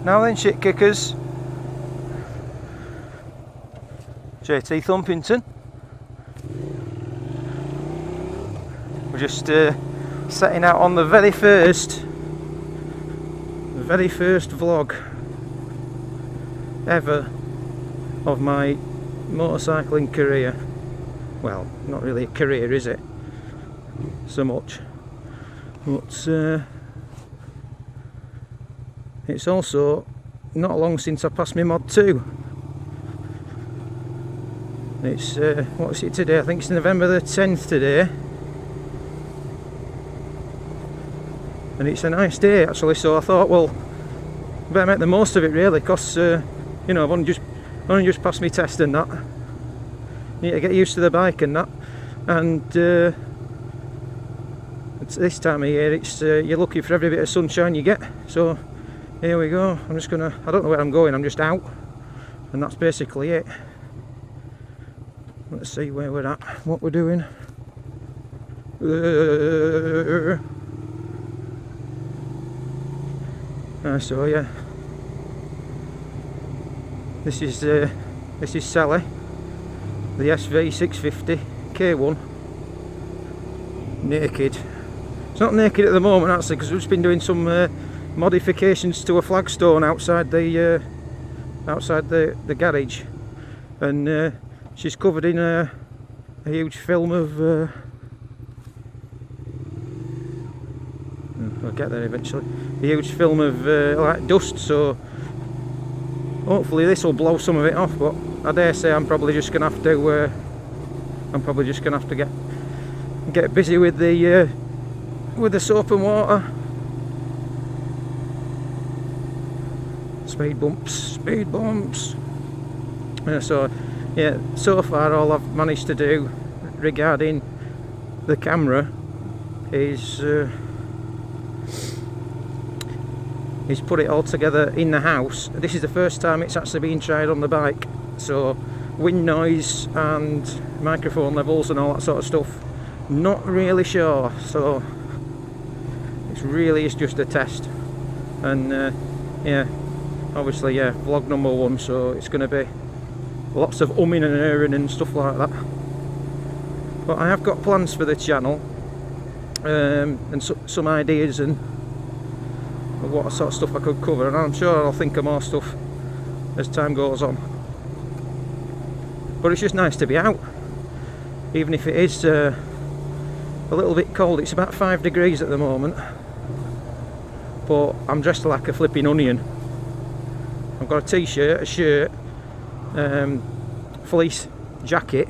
Now then, shit kickers. JT Thumpington. We're just setting out on the very first vlog ever of my motorcycling career. Well, not really a career, is it? So much. But it's also not long since I passed my mod 2. It's what is it today? I think it's November the 10th today, and it's a nice day actually. So I thought, well, I better make the most of it really, because you know, I've only just passed my test and that. Need to get used to the bike and that, and it's this time of year. It's you're lucky for every bit of sunshine you get. So here we go. I don't know where I'm going. I'm just out, and that's basically it. Let's see where we're at, what we're doing. So yeah, this is Sally, the SV650 K1, naked. It's not naked at the moment actually, because we've just been doing some modifications to a flagstone outside the garage, and she's covered in a huge film of I'll get there eventually. A huge film of like dust, so hopefully this will blow some of it off. But I dare say I'm probably just gonna have to get busy with the soap and water. Speed bumps. So yeah, so far all I've managed to do regarding the camera is put it all together in the house. This is the first time it's actually been tried on the bike, so wind noise and microphone levels and all that sort of stuff, not really sure. So it's just a test, and yeah, obviously, yeah, vlog number 1, so it's going to be lots of umming and erring and stuff like that. But I have got plans for the channel, and some ideas and what sort of stuff I could cover, and I'm sure I'll think of more stuff as time goes on. But it's just nice to be out, even if it is a little bit cold. It's about 5 degrees at the moment, but I'm dressed like a flipping onion. I've got a t-shirt, a shirt, fleece jacket.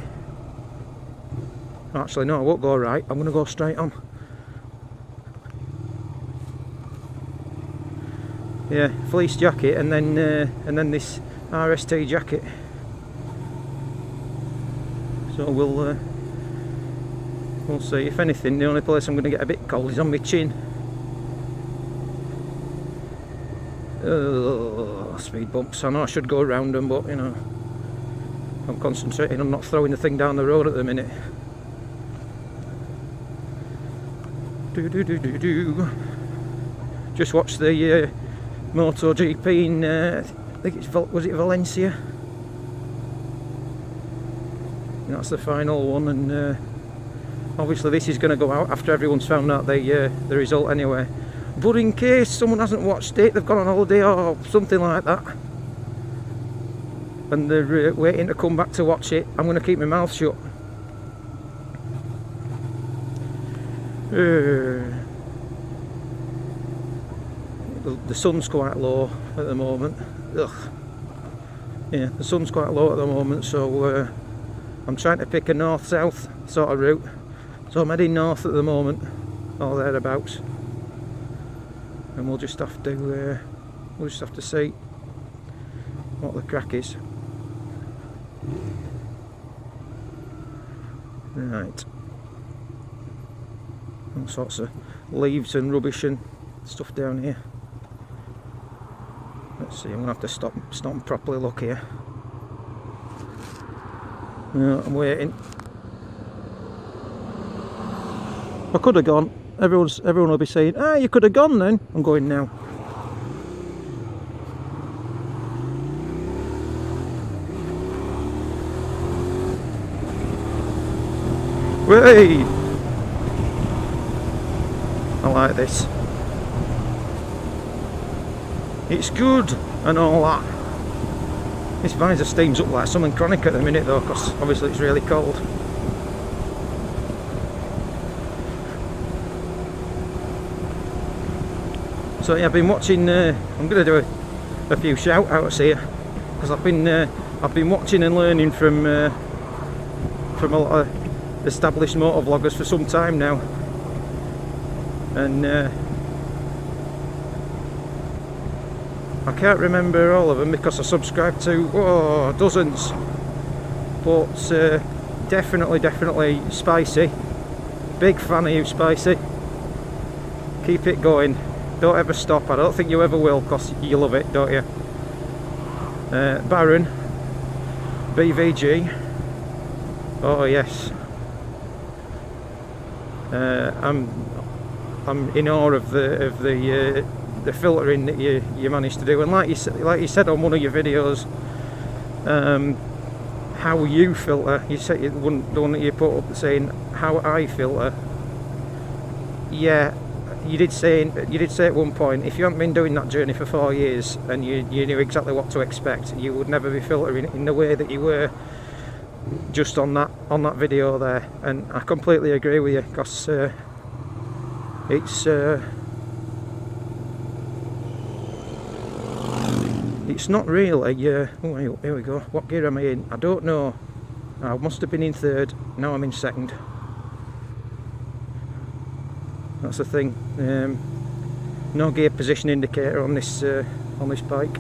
Actually no, I won't go right, I'm going to go straight on. Yeah, fleece jacket, and then this RST jacket. So we'll see. If anything, the only place I'm going to get a bit cold is on my chin. Speed bumps. I know I should go around them, but you know, I'm concentrating on not throwing the thing down the road at the minute. Just watched the MotoGP in I think was it Valencia? And that's the final one, and obviously this is going to go out after everyone's found out the result anyway. But in case someone hasn't watched it, they've gone on holiday or something like that, and they're waiting to come back to watch it, I'm going to keep my mouth shut. The sun's quite low at the moment. Ugh. Yeah, the sun's quite low at the moment, so I'm trying to pick a north-south sort of route. So I'm heading north at the moment, or thereabouts, and we'll just have to see what the crack is. Right. All sorts of leaves and rubbish and stuff down here. Let's see, I'm going to have to stop and properly look here. No, I'm waiting. I could have gone. Everyone will be saying, ah, you could have gone then. I'm going now. Way! I like this. It's good and all that. This visor steams up like something chronic at the minute though, because obviously it's really cold. So yeah, I've been watching. I'm going to do a few shout outs here because I've been watching and learning from a lot of established motor vloggers for some time now, and I can't remember all of them because I subscribe to dozens, but definitely Spicy. Big fan of you, Spicy. Keep it going. Don't ever stop. I don't think you ever will, because you love it, don't you? Baron, BVG. Oh yes. I'm in awe of the filtering that you managed to do, and like you said on one of your videos, how you filter. You said the one that you put up saying how I filter. Yeah. You did say at one point, if you haven't been doing that journey for 4 years and you knew exactly what to expect, you would never be filtering in the way that you were just on that video there. And I completely agree with you, because it's not really. Oh, here we go. What gear am I in? I don't know. I must have been in third. Now I'm in second. That's the thing. No gear position indicator on this bike,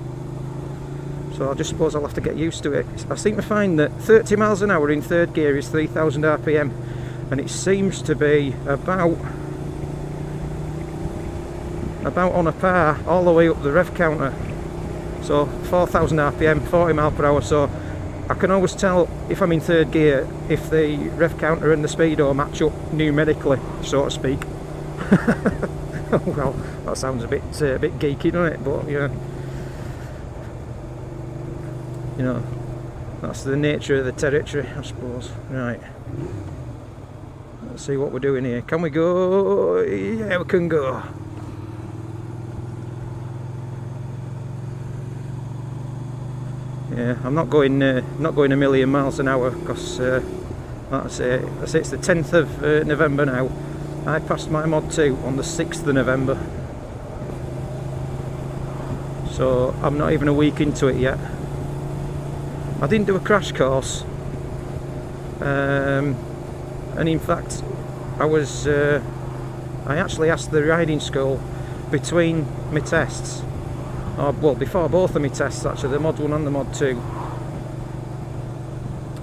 so I just suppose I'll have to get used to it. I seem to find that 30 miles an hour in third gear is 3000 RPM, and it seems to be about on a par all the way up the rev counter. So 4000 RPM, 40 mile per hour. So I can always tell if I'm in third gear if the rev counter and the speedo match up numerically, so to speak. Well, that sounds a bit geeky, doesn't it? But yeah, you know, that's the nature of the territory, I suppose. Right, let's see what we're doing here. Can we go? Yeah, we can go. Yeah, I'm not going a million miles an hour, because like I say it's the 10th of November now. I passed my mod 2 on the 6th of November, so I'm not even a week into it yet. I didn't do a crash course, and in fact I actually asked the riding school between my tests, well, before both of my tests actually, the mod 1 and the mod 2,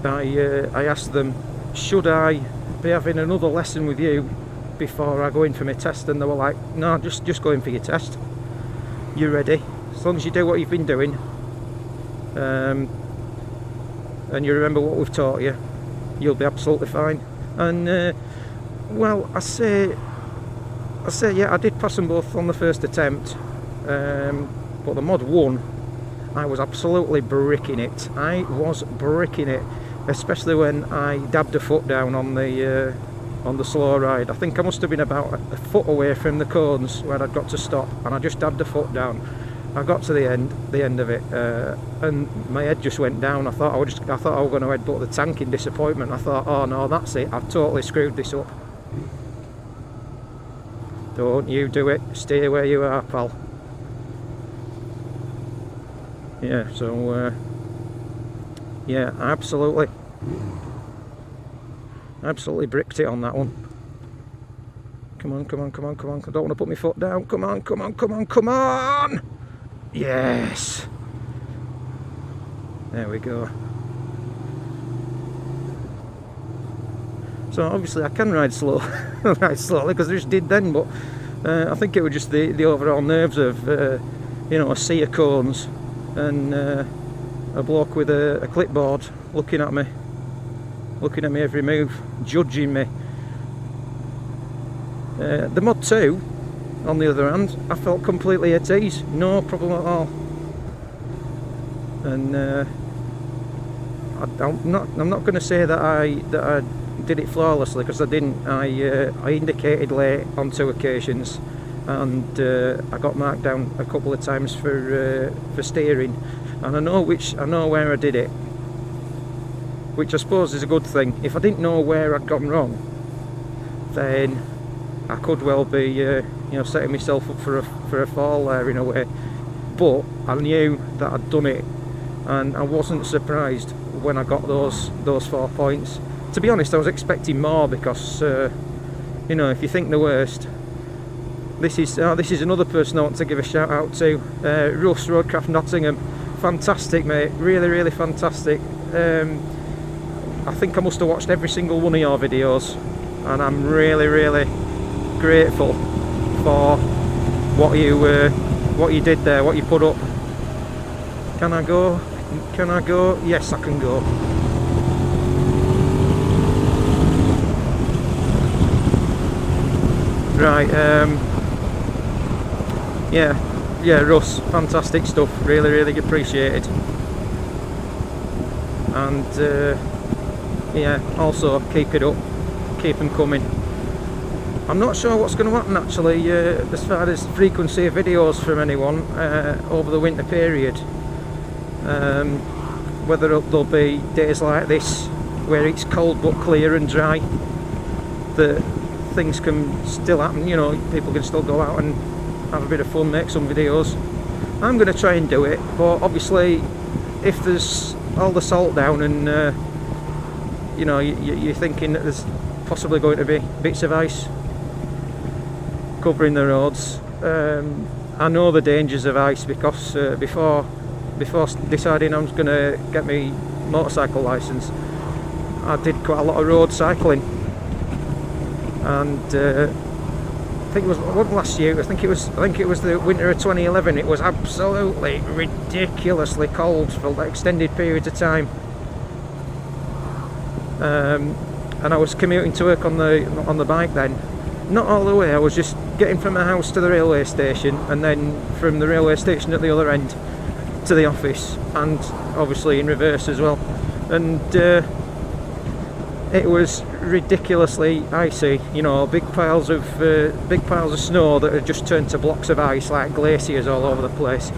I asked them, should I be having another lesson with you before I go in for my test, and they were like, no, just go in for your test. You're ready. As long as you do what you've been doing, and you remember what we've taught you, you'll be absolutely fine. And well, I say yeah, I did pass them both on the first attempt, but the mod 1, I was absolutely bricking it. I was bricking it, especially when I dabbed a foot down on the slow ride. I think I must have been about a foot away from the cones where I'd got to stop, and I just dabbed a foot down. I got to the end of it, and my head just went down. I thought I was going to headbutt the tank in disappointment. I thought, oh no, that's it, I've totally screwed this up. Don't you do it, stay where you are, pal. Yeah, so yeah, absolutely bricked it on that one. Come on. I don't want to put my foot down. Come on. Yes. There we go. So obviously I can ride slow, ride slowly, because I just did then. But I think it was just the overall nerves of you know, a sea of cones and a bloke with a clipboard looking at me every move, judging me. The mod 2, on the other hand, I felt completely at ease, no problem at all. And I'm not going to say that I did it flawlessly, because I didn't. I indicated late on 2 occasions, and I got marked down a couple of times for steering, and I know where I did it, which I suppose is a good thing. If I didn't know where I'd gone wrong, then I could well be you know, setting myself up for a fall there in a way. But I knew that I'd done it, and I wasn't surprised when I got those 4 points. To be honest, I was expecting more, because you know, if you think the worst, this is another person I want to give a shout out to, Russ Roadcraft Nottingham. Fantastic, mate, really fantastic. I think I must have watched every single one of your videos, and I'm really grateful for what you did there, what you put up. Can I go? Can I go? Yes, I can go. Right, yeah, Russ, fantastic stuff, really appreciated. And yeah, also keep it up, keep them coming. I'm not sure what's going to happen actually as far as frequency of videos from anyone over the winter period. Whether there'll be days like this where it's cold but clear and dry, that things can still happen, you know, people can still go out and have a bit of fun, make some videos. I'm going to try and do it, but obviously if there's all the salt down and you know, you're thinking that there's possibly going to be bits of ice covering the roads. I know the dangers of ice, because before deciding I was going to get my motorcycle licence, I did quite a lot of road cycling, and I think it wasn't last year. I think it was the winter of 2011. It was absolutely ridiculously cold for extended periods of time, and I was commuting to work on the bike then. Not all the way, I was just getting from my house to the railway station, and then from the railway station at the other end to the office, and obviously in reverse as well. And it was ridiculously icy, you know, big piles of snow that had just turned to blocks of ice, like glaciers all over the place.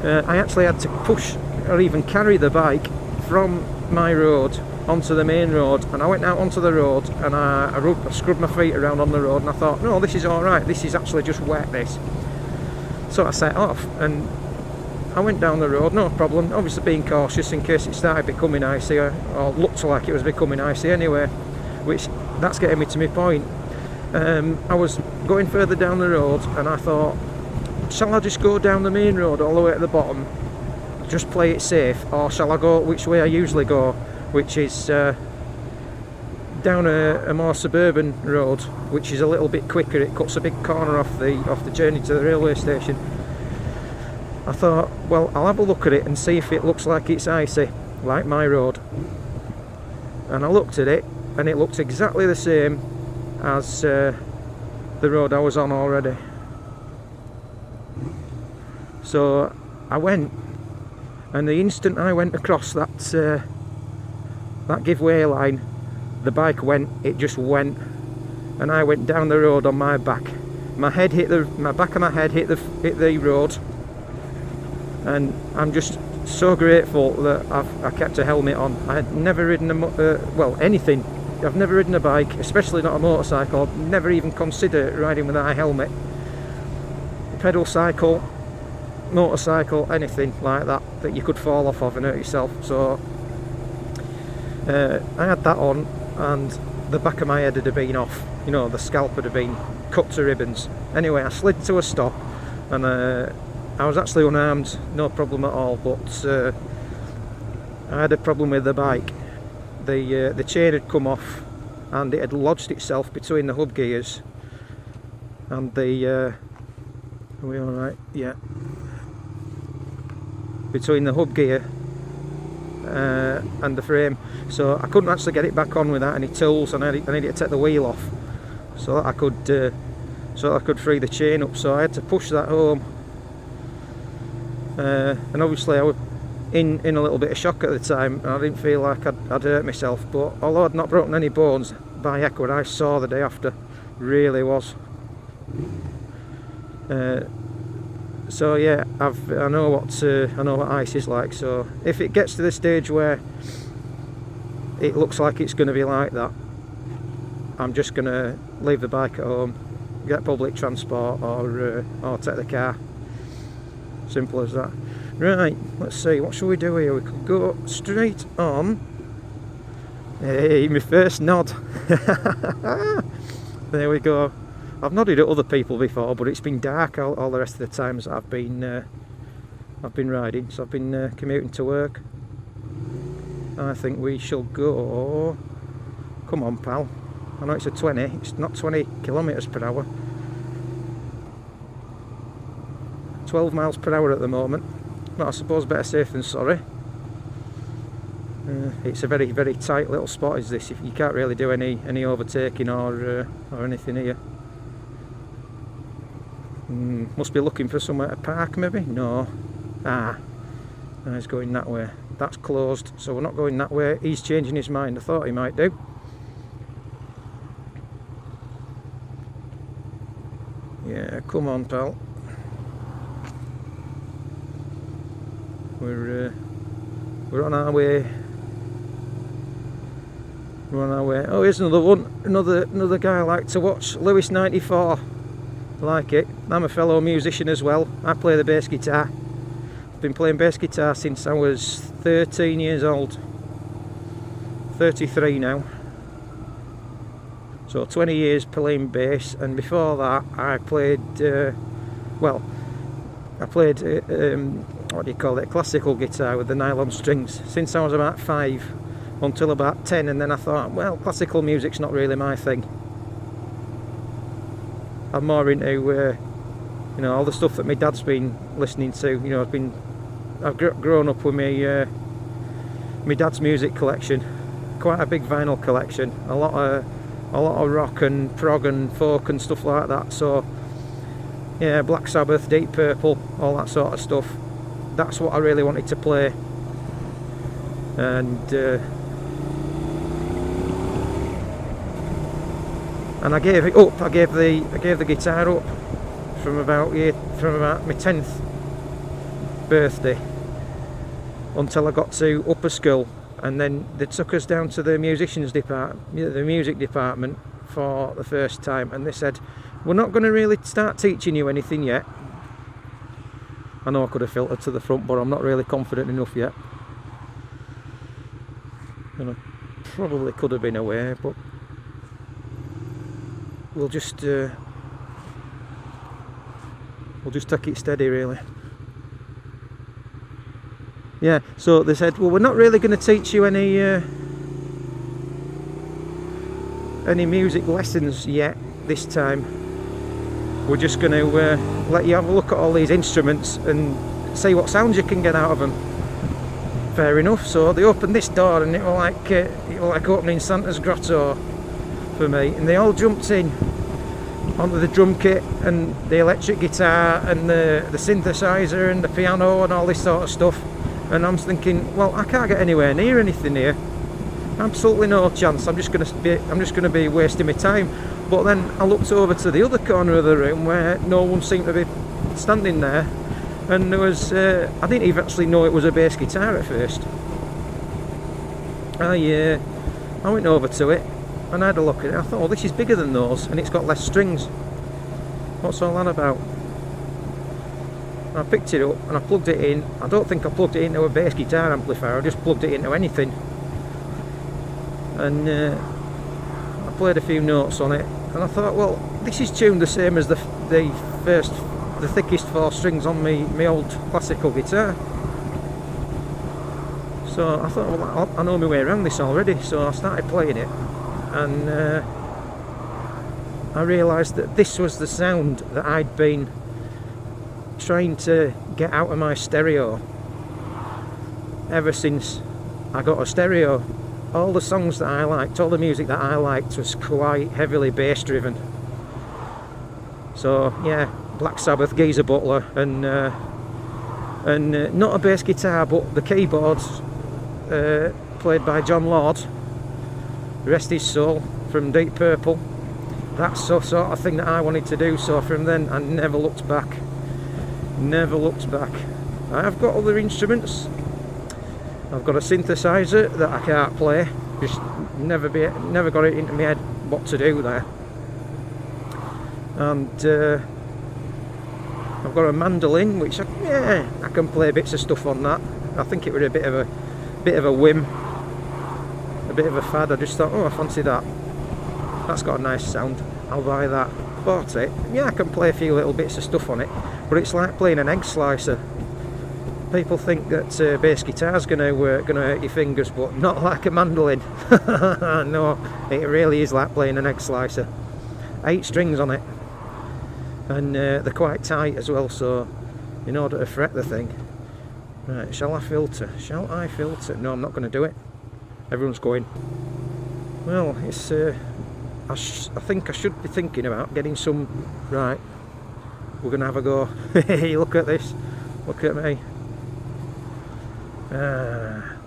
I actually had to push or even carry the bike from my road onto the main road, and I went out onto the road and I scrubbed my feet around on the road, and I thought, no, this is alright, this is actually just wet, this. So I set off and I went down the road, no problem, obviously being cautious in case it started becoming icy, or looked like it was becoming icy anyway, which that's getting me to my point. I was going further down the road and I thought, shall I just go down the main road all the way at the bottom, just play it safe, or shall I go which way I usually go, which is down a more suburban road, which is a little bit quicker. It cuts a big corner off the journey to the railway station. I thought, well, I'll have a look at it and see if it looks like it's icy, like my road. And I looked at it, and it looked exactly the same as the road I was on already. So I went, and the instant I went across that giveaway line, the bike went, it just went, and I went down the road on my back. My back of my head hit the road, and I'm just so grateful that I kept a helmet on. I had never ridden anything. I've never ridden a bike, especially not a motorcycle. I've never even considered riding without a helmet. Pedal cycle, motorcycle, anything like that you could fall off of and hurt yourself. So I had that on, and the back of my head had been off, you know, the scalp had been cut to ribbons. Anyway, I slid to a stop, and I was actually unarmed, no problem at all, but I had a problem with the bike. The chain had come off, and it had lodged itself between the hub gears and the are we alright? Yeah, between the hub gear and the frame, so I couldn't actually get it back on without any tools, and I needed to take the wheel off so that I could free the chain up. So I had to push that home, and obviously in a little bit of shock at the time, and I didn't feel like I'd hurt myself, but although I'd not broken any bones, by heck what I saw the day after really was. So yeah, I know what ice is like. So if it gets to the stage where it looks like it's going to be like that, I'm just going to leave the bike at home, get public transport, or take the car. Simple as that. Right, let's see, what shall we do here? We could go straight on. Hey, my first nod. There we go. I've nodded at other people before, but it's been dark all the rest of the times I've been riding. So I've been commuting to work. I think we shall go. Come on, pal. I know it's a 20. It's not 20 kilometres per hour. 12 miles per hour at the moment. But I suppose better safe than sorry. It's a very, very tight little spot, is this. You can't really do any overtaking or anything here. Must be looking for somewhere to park, maybe? No. He's going that way. That's closed, so we're not going that way. He's changing his mind. I thought he might do. Yeah, come on, pal. We're on our way. We're on our way. Oh, here's another one. Another guy I like to watch. Lewis 94. I like it. I'm a fellow musician as well. I play the bass guitar. I've been playing bass guitar since I was 13 years old. 33 now. So 20 years playing bass, and before that I played, what do you call it, classical guitar with the nylon strings since I was about 5 until about 10, and then I thought, well, classical music's not really my thing. I'm more into all the stuff that my dad's been listening to. I've grown up with my dad's music collection, quite a big vinyl collection, a lot of rock and prog and folk and stuff like that. So yeah, Black Sabbath, Deep Purple, all that sort of stuff. That's what I really wanted to play, and I gave it up. I gave the guitar up from about my 10th birthday until I got to upper school, and then they took us down to the musicians department, the music department, for the first time, and they said, we're not going to really start teaching you anything yet. I know I could have filtered to the front, but I'm not really confident enough yet, and I probably could have been away, but we'll just take it steady, really. Yeah, so they said, well, we're not really going to teach you any music lessons yet this time. We're just going to let you have a look at all these instruments and see what sounds you can get out of them. Fair enough. So they opened this door, and it was like opening Santa's grotto for me, and they all jumped in onto the drum kit and the electric guitar and the synthesizer and the piano and all this sort of stuff. And I'm thinking, well, I can't get anywhere near anything here. Absolutely no chance. I'm just going to be wasting my time. But then I looked over to the other corner of the room where no one seemed to be standing there, and there was I didn't even actually know it was a bass guitar at first. I went over to it and I had a look at it. I thought, oh, this is bigger than those, and it's got less strings. What's all that about? I picked it up and I plugged it in. I don't think I plugged it into a bass guitar amplifier, I just plugged it into anything. And I played a few notes on it, and I thought, well, this is tuned the same as the thickest 4 strings on my old classical guitar. So I thought, well, I know my way around this already. So I started playing it, and I realised that this was the sound that I'd been trying to get out of my stereo ever since I got a stereo. All the songs that I liked, all the music that I liked was quite heavily bass driven. So yeah, Black Sabbath, Geezer Butler, and and not a bass guitar, but the keyboards played by John Lord, rest his soul, from Deep Purple. That's the sort of thing that I wanted to do, so from then I never looked back. Never looked back. I have got other instruments. I've got a synthesizer that I can't play. Just never got it into my head what to do there. And I've got a mandolin, which I can play bits of stuff on that. I think it was a bit of a whim, a bit of a fad. I just thought, oh, I fancy that. That's got a nice sound. I'll buy that. Bought it. Yeah, I can play a few little bits of stuff on it, but it's like playing an egg slicer. People think that bass guitar's gonna hurt your fingers, but not like a mandolin. No, it really is like playing an egg slicer. 8 strings on it, and they're quite tight as well, so in order to fret the thing. Right, shall I filter? Shall I filter? No, I'm not going to do it. Everyone's going. Well, it's I think I should be thinking about getting some. Right, we're going to have a go. Hey, look at this. Look at me.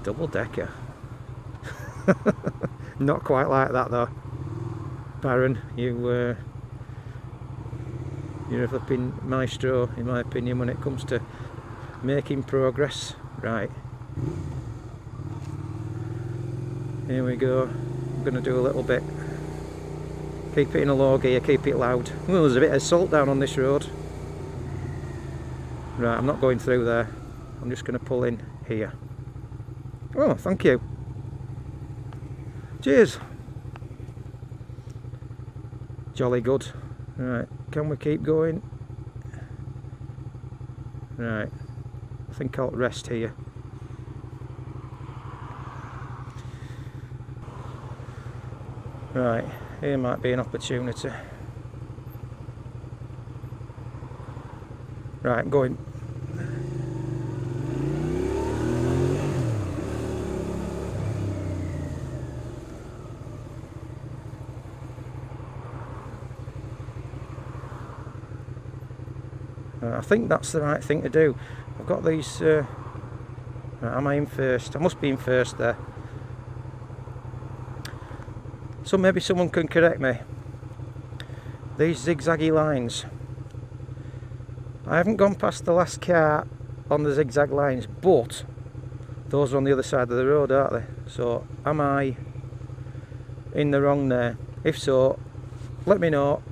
Double decker. Not quite like that though. Baron, you're a flipping maestro in my opinion when it comes to making progress. Right, here we go. I'm going to do a little bit. Keep it in a low gear, keep it loud. Oh, there's a bit of salt down on this road. Right, I'm not going through there. I'm just going to pull in here. Oh, thank you. Cheers. Jolly good. Right, can we keep going? Right, I think I'll rest here. Right, here might be an opportunity. Right, going. I think that's the right thing to do. I've got these. Right, am I in first? I must be in first there. So maybe someone can correct me. These zigzaggy lines. I haven't gone past the last car on the zigzag lines, but those are on the other side of the road, aren't they? So am I in the wrong there? If so, let me know.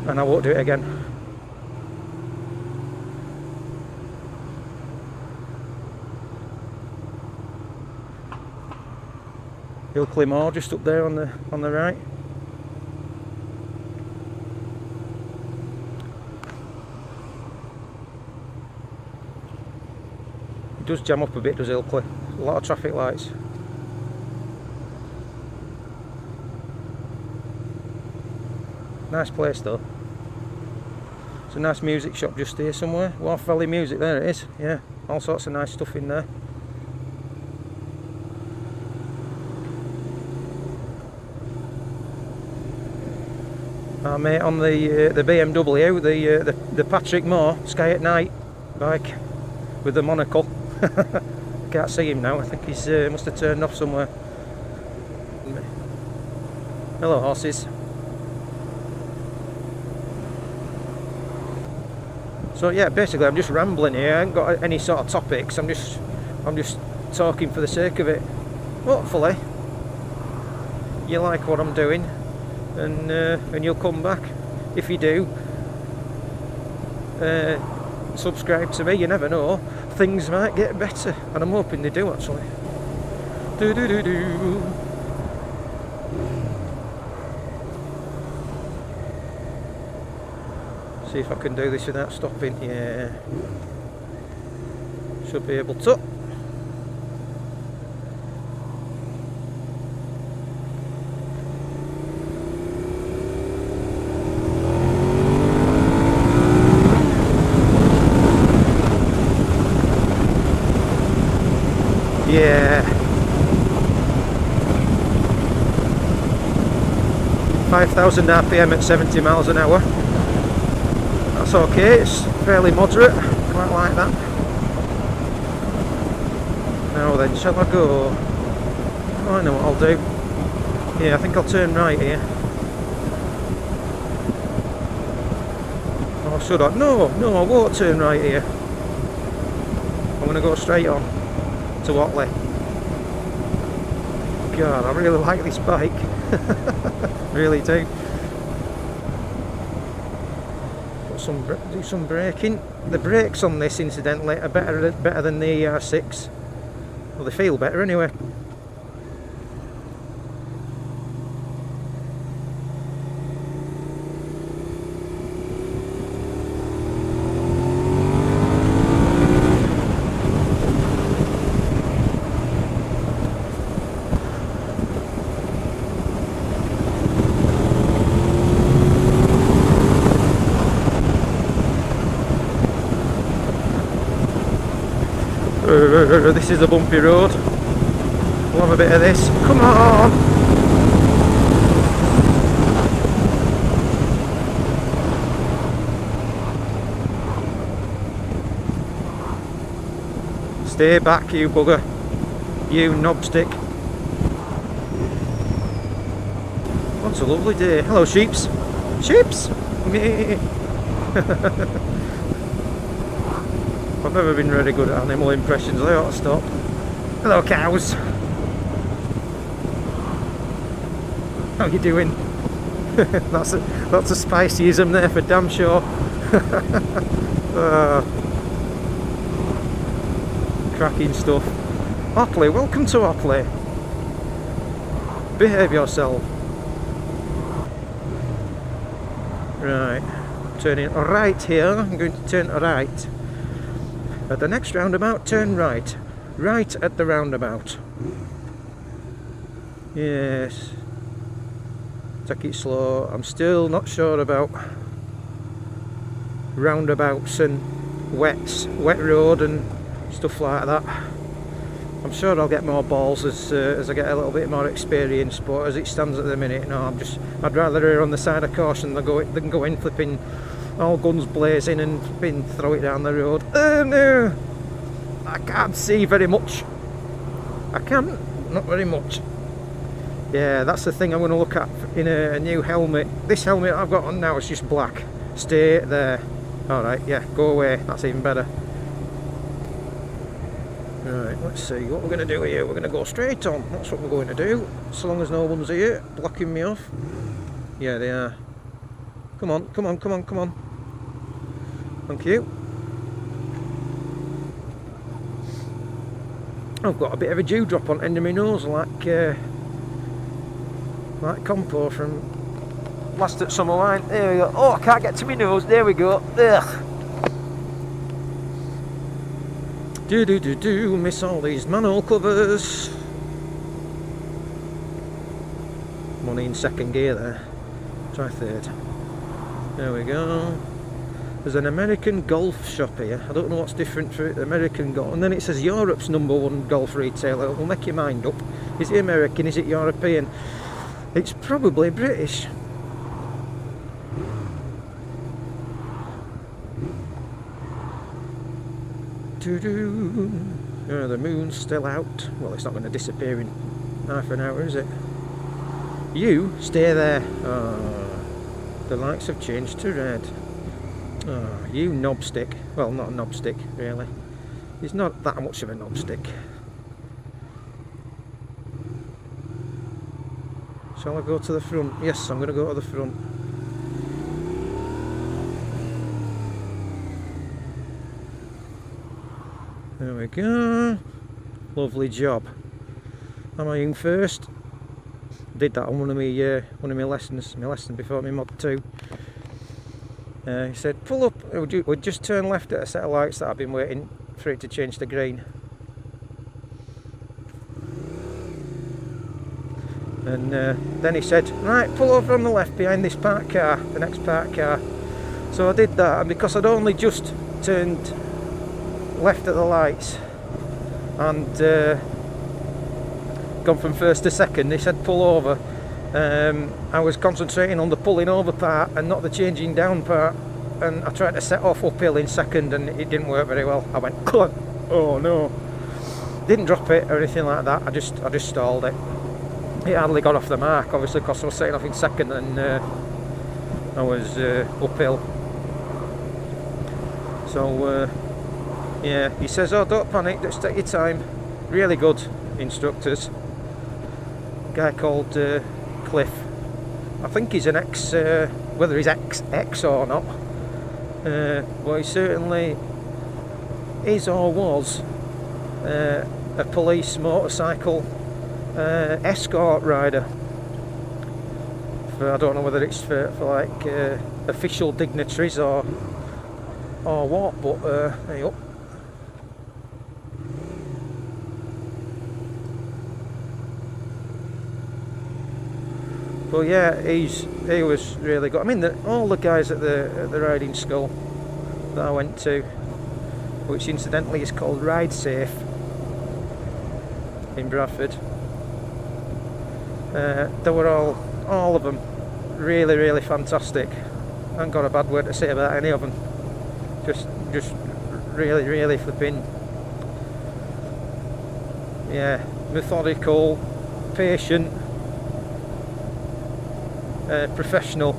And I won't do it again. Ilkley Moor just up there on the right. It does jam up a bit, does Ilkley? A lot of traffic lights. Nice place though. It's a nice music shop just here somewhere. Wharf Valley Music, there it is. Yeah, all sorts of nice stuff in there. Our mate on the BMW, the Patrick Moore Sky at Night bike with the monocle. Can't see him now. I think he's must have turned off somewhere. Hello, horses. So yeah, basically I'm just rambling here. I ain't got any sort of topics. I'm just talking for the sake of it. Hopefully you like what I'm doing, and you'll come back. If you do, subscribe to me. You never know, things might get better, and I'm hoping they do actually. Do do do do. See if I can do this without stopping. Yeah, should be able to. Yeah, 5,000 RPM at 70 miles an hour. That's okay, it's fairly moderate, quite like that. Now then, shall I go? Oh, I know what I'll do. Yeah, I think I'll turn right here. Or should I? No, I won't turn right here. I'm going to go straight on to Otley. God, I really like this bike. Really do. Do some braking. The brakes on this, incidentally, are better than the ER6. Well, they feel better anyway. This is a bumpy road. We'll have a bit of this. Come on! Stay back, you bugger. You knobstick. What's a lovely day. Hello, sheeps. Sheeps! I've never been really good at animal impressions, I ought to stop. Hello, cows! How you doing? that's a spicyism there for damn sure. Cracking stuff. Otley, welcome to Otley. Behave yourself. Right, turning right here. I'm going to turn right. At the next roundabout, turn right. Right at the roundabout. Yes. Take it slow. I'm still not sure about roundabouts and wet road and stuff like that. I'm sure I'll get more balls as I get a little bit more experience, but as it stands at the minute, no, I'd rather err on the side of caution than go in flipping all guns blazing and throw it down the road. Oh no! I can't see very much. I can, not very much. Yeah, that's the thing I'm going to look at in a new helmet. This helmet I've got on now is just black. Stay there. Alright, yeah, go away. That's even better. Right, let's see what we're going to do here. We're going to go straight on. That's what we're going to do. So long as no one's here blocking me off. Yeah, they are. Come on, come on, come on, come on. Thank you. I've got a bit of a dewdrop on the end of my nose, like Compo from last at Summer Wine. There we go. Oh, I can't get to my nose. There we go. Ugh. Do miss all these manhole covers. Money in second gear there. Try third. There we go. There's an American golf shop here. I don't know what's different for American golf. And then it says Europe's #1 golf retailer. We'll make your mind up. Is it American? Is it European? It's probably British. Oh, the moon's still out. Well, it's not going to disappear in half an hour, is it? You stay there. Oh, the lights have changed to red. Oh, you knobstick. Well, not a knobstick, really. He's not that much of a knobstick. Shall I go to the front? Yes, I'm going to go to the front. There we go. Lovely job. Am I in first? Did that on one of my lessons. My lesson before my mod 2. He said, pull up. We'd just turn left at a set of lights that I've been waiting for it to change to green. And then he said, right, pull over on the left behind this parked car, the next parked car. So I did that, and because I'd only just turned left at the lights and gone from first to second, he said pull over. I was concentrating on the pulling over part and not the changing down part, and I tried to set off uphill in second and it didn't work very well. I went, oh no. Didn't drop it or anything like that, I just stalled it. It hardly got off the mark, obviously, because I was setting off in second and I was uphill. So yeah, he says, oh, don't panic, just take your time. Really good instructors. A guy called Cliff. I think he's an ex, whether he's ex or not, but he certainly is or was a police motorcycle escort rider. I don't know whether it's for like official dignitaries or what, but there you go. But yeah, he was really good. I mean, all the guys at the riding school that I went to, which incidentally is called Ride Safe in Bradford, they were all of them really fantastic. I haven't got a bad word to say about any of them. Just really flipping, yeah, methodical, patient, professional.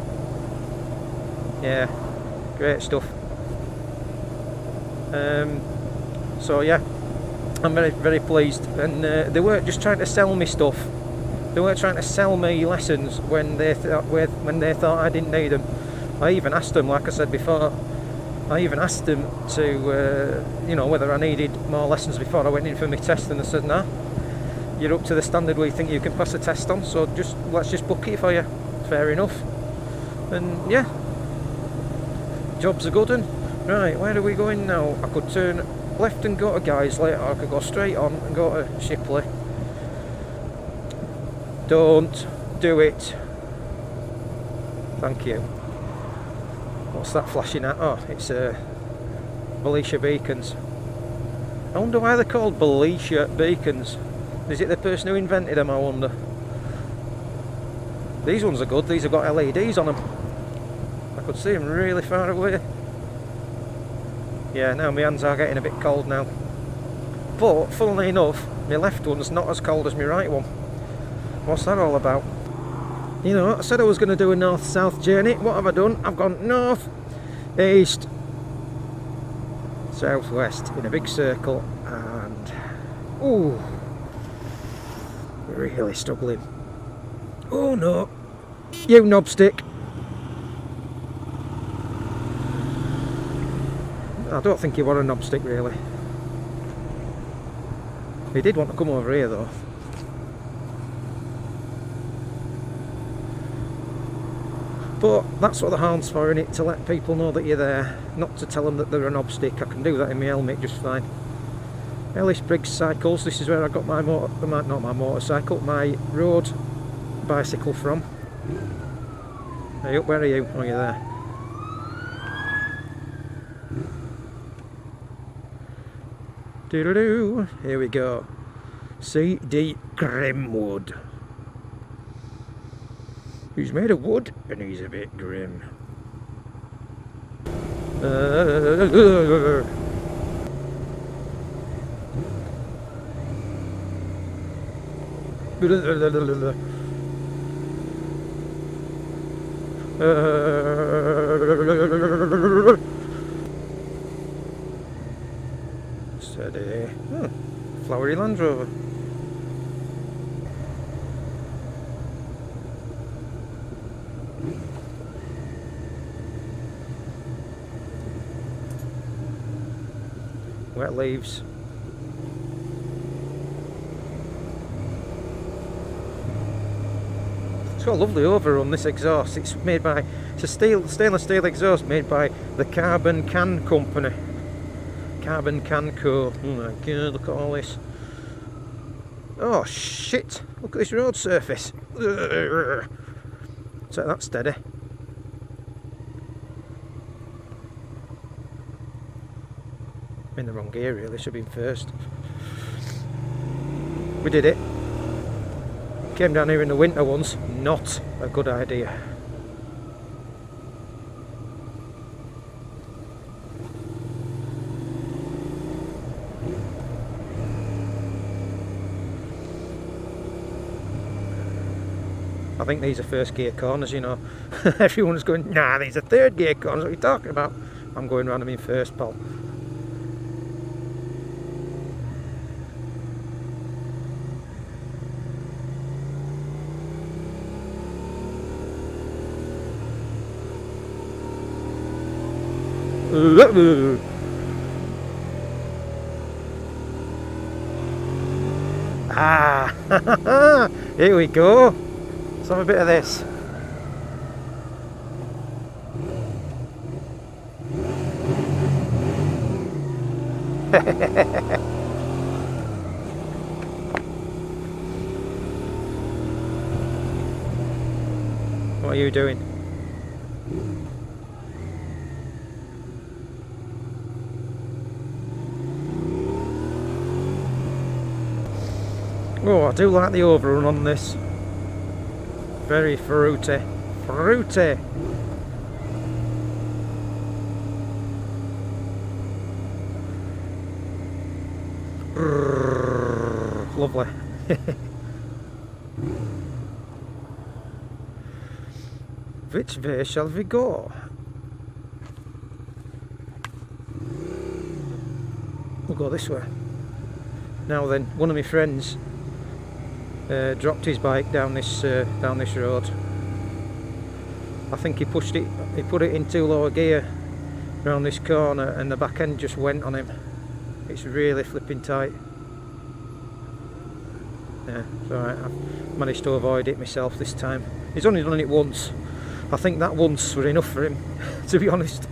Yeah, great stuff. So yeah, I'm very pleased. And they weren't just trying to sell me stuff. They weren't trying to sell me lessons when they thought I didn't need them. I even asked them, like I said before, I even asked them to, you know, whether I needed more lessons before I went in for my test, and they said, nah, you're up to the standard we think you can pass a test on, so let's just book it for you. Fair enough. And yeah, job's a good one. Right, where are we going now? I could turn left and go to Guiseley, or I could go straight on and go to Shipley. Don't do it. Thank you. What's that flashing at? Oh, it's Belisha beacons. I wonder why they're called Belisha beacons. Is it the person who invented them, I wonder? These ones are good, these have got LEDs on them. I could see them really far away. Yeah, now my hands are getting a bit cold now. But, funnily enough, my left one's not as cold as my right one. What's that all about? You know, I said I was going to do a north-south journey. What have I done? I've gone north, east, south-west in a big circle, and ooh, really struggling. Oh no, you knobstick. I don't think he was a knobstick really. He did want to come over here though. But that's what the horn's for, innit? To let people know that you're there, not to tell them that they're a knobstick. I can do that in my helmet just fine. Ellis Briggs Cycles, this is where I got my my road bicycle from. Hey up, where are you? Oh, you're there. Doo-doo-doo. Here we go. C.D. Grimwood. He's made of wood and he's a bit grim. Steady. Oh, flowery Land Rover. Wet leaves. It's got a lovely overrun, this exhaust. It's made by, it's a stainless steel exhaust made by the Carbon Can Company. Carbon Can Co. Oh my god, look at all this. Oh shit, look at this road surface. Set that steady. In the wrong gear really, should have been first. We did it. Came down here in the winter once, not a good idea. I think these are first gear corners, you know. Everyone's going, nah, these are third gear corners, what are you talking about? I'm going round them in first, pal. Ah, here we go. Let's have a bit of this. What are you doing? Oh, I do like the overrun on this. Very fruity. Fruity! Lovely. Which way shall we go? We'll go this way. Now then, one of my friends dropped his bike down this road. I think he put it in too low a gear around this corner, and the back end just went on him. It's really flipping tight. Yeah, it's alright. I've managed to avoid it myself this time. He's only done it once. I think that once was enough for him, to be honest.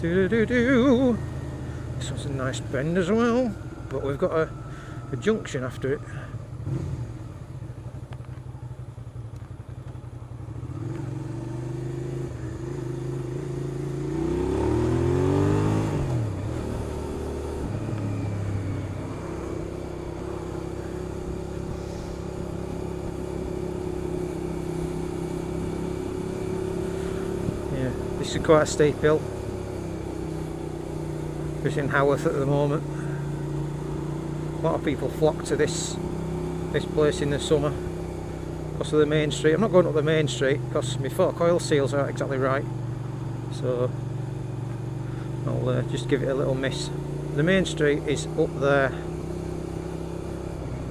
This was a nice bend as well, but we've got a junction after it. Yeah, this is quite a steep hill. It's in Haworth at the moment. A lot of people flock to this place in the summer because of the main street. I'm not going up the main street because my fork oil seals aren't exactly right, so I'll just give it a little miss. The main street is up there,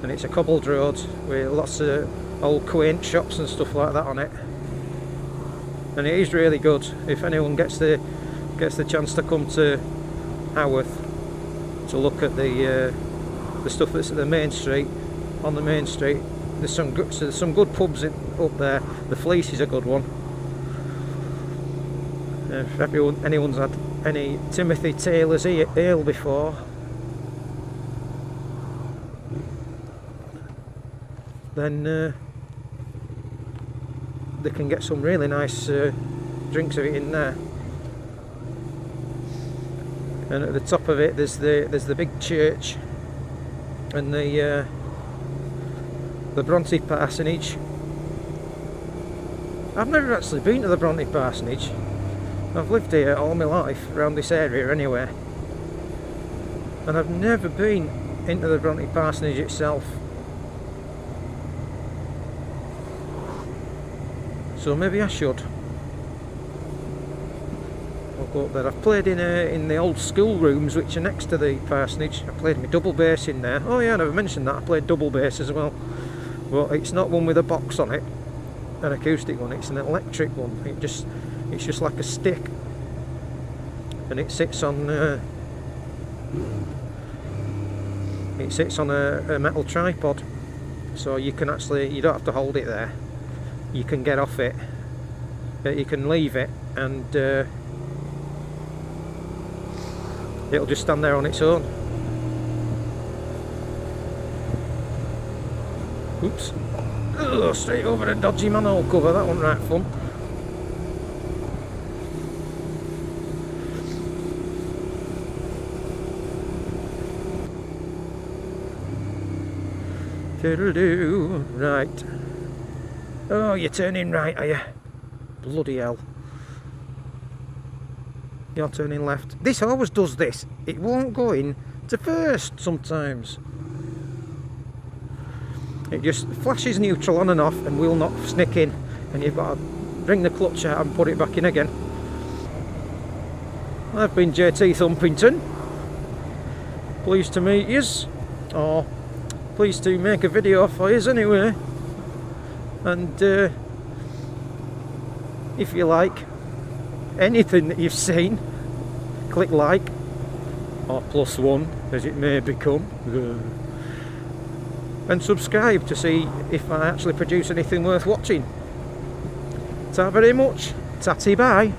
and it's a cobbled road with lots of old quaint shops and stuff like that on it, and it is really good. If anyone gets the chance to come to Haworth to look at the stuff that's at the main street, on the main street, there's some good pubs up there. The Fleece is a good one. If anyone's had any Timothy Taylor's ale before, then they can get some really nice drinks of it in there. And at the top of it there's the big church and the Bronte parsonage. I've never actually been to the Bronte parsonage. I've lived here all my life, around this area anyway, and I've never been into the Bronte parsonage itself. So maybe I should. I'll go up there. I've played in the old school rooms which are next to the parsonage. I played my double bass in there. Oh yeah, I never mentioned that. I played double bass as well. Well, it's not one with a box on it, an acoustic one. It's an electric one. It's just like a stick, and it sits on a metal tripod. So you don't have to hold it there. You can get off it. You can leave it, and it'll just stand there on its own. Oops. Ugh, straight over a dodgy manhole cover. That wasn't right fun. Toodle-doo. Right. Oh, you're turning right, are you? Bloody hell. You're turning left. This always does this. It won't go in to first sometimes. It just flashes neutral on and off and will not snick in, and you've got to bring the clutch out and put it back in again. I've been JT Thumpington. Pleased to meet yous, or pleased to make a video for yous anyway. And if you like anything that you've seen, click like, or +1 as it may become, and subscribe to see if I actually produce anything worth watching. Ta very much, tatty bye.